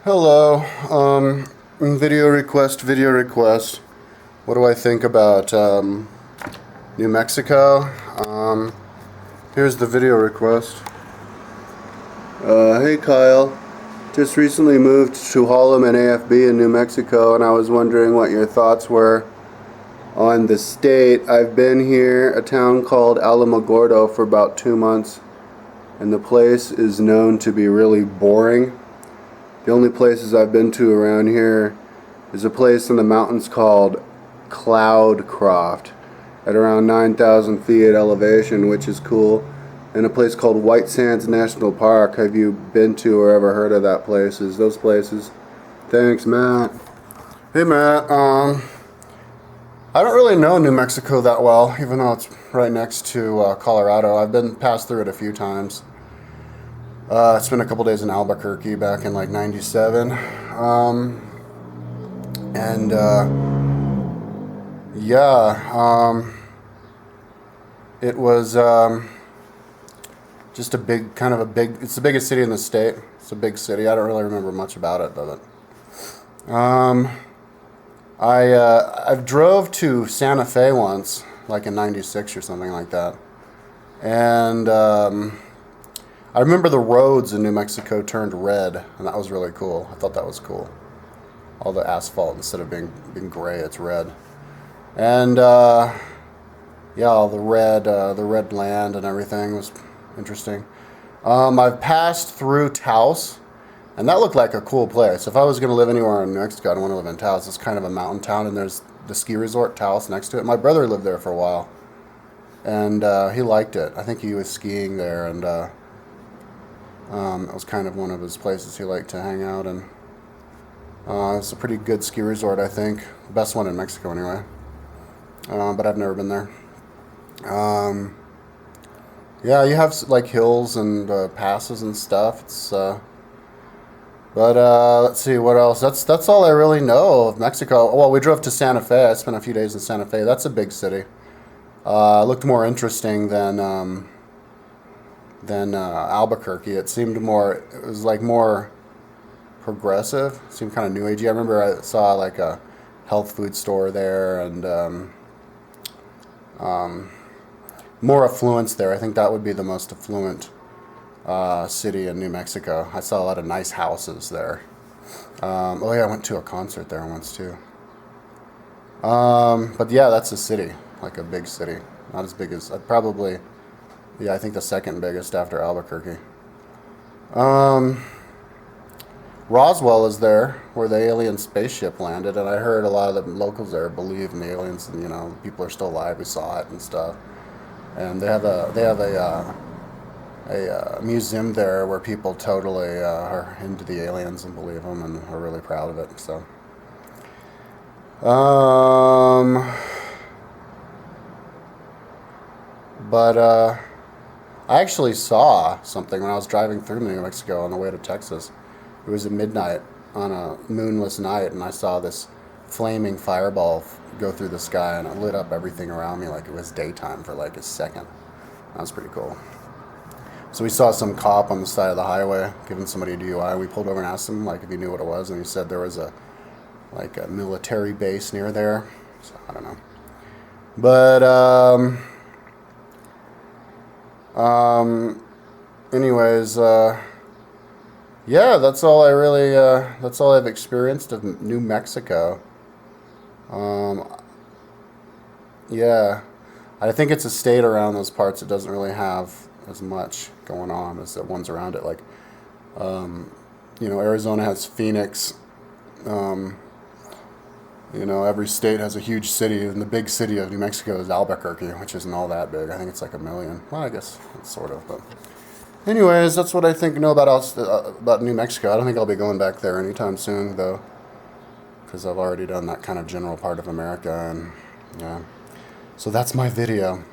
Hello. Video request. What do I think about New Mexico? Here's the video request. Hey Kyle, just recently moved to Holloman AFB in New Mexico, and I was wondering what your thoughts were on the state. I've been here, a town called Alamogordo, for about 2 months, and the place is known to be really boring. The only places I've been to around here is a place in the mountains called Cloudcroft at around 9,000 feet elevation, which is cool, and a place called White Sands National Park. Have you been to or ever heard of that places? Those places? Thanks, Matt. Hey, Matt. I don't really know New Mexico that well, even though it's right next to Colorado. I've been passed through it a few times. Spent a couple days in Albuquerque back in like '97, and it was just a big, it's the biggest city in the state. It's a big city. I don't really remember much about it, but I've drove to Santa Fe once, like in '96 or something like that, and I remember the roads in New Mexico turned red, and that was really cool. I thought that was cool. All the asphalt, instead of being gray, it's red. And all the red land and everything was interesting. I've passed through Taos, and that looked like a cool place. If I was going to live anywhere in New Mexico, I'd want to live in Taos. It's kind of a mountain town, and there's the ski resort Taos next to it. My brother lived there for a while, and he liked it. I think he was skiing there, and it was kind of one of his places he liked to hang out in. It's a pretty good ski resort, I think. The best one in Mexico, anyway. But I've never been there. You have like hills and passes and stuff. Let's see what else. That's all I really know of Mexico. Well, we drove to Santa Fe. I spent a few days in Santa Fe. That's a big city. Looked more interesting than Albuquerque. It was like more progressive. It seemed kind of new agey. I remember I saw like a health food store there, and more affluence there. I think that would be the most affluent city in New Mexico. I saw a lot of nice houses there. I went to a concert there once too. But yeah, that's a city, like a big city. Not as big as I think the second biggest after Albuquerque. Roswell is there, where the alien spaceship landed, and I heard a lot of the locals there believe in the aliens, and people are still alive who saw it and stuff. And they have a museum there where people totally are into the aliens and believe them and are really proud of it. So, I actually saw something when I was driving through New Mexico on the way to Texas. It was at midnight on a moonless night, and I saw this flaming fireball go through the sky, and it lit up everything around me like it was daytime for like a second. That was pretty cool. So we saw some cop on the side of the highway giving somebody a DUI. We pulled over and asked him if he knew what it was, and he said there was a military base near there. So I don't know. But anyways, that's all I've experienced of New Mexico. I think it's a state around those parts that doesn't really have as much going on as the ones around it. Like, Arizona has Phoenix. Every state has a huge city, and the big city of New Mexico is Albuquerque, which isn't all that big. I think it's like 1 million. Well, I guess it's sort of, but anyways, that's what I know about New Mexico. I don't think I'll be going back there anytime soon, though, because I've already done that kind of general part of America, and yeah. So that's my video.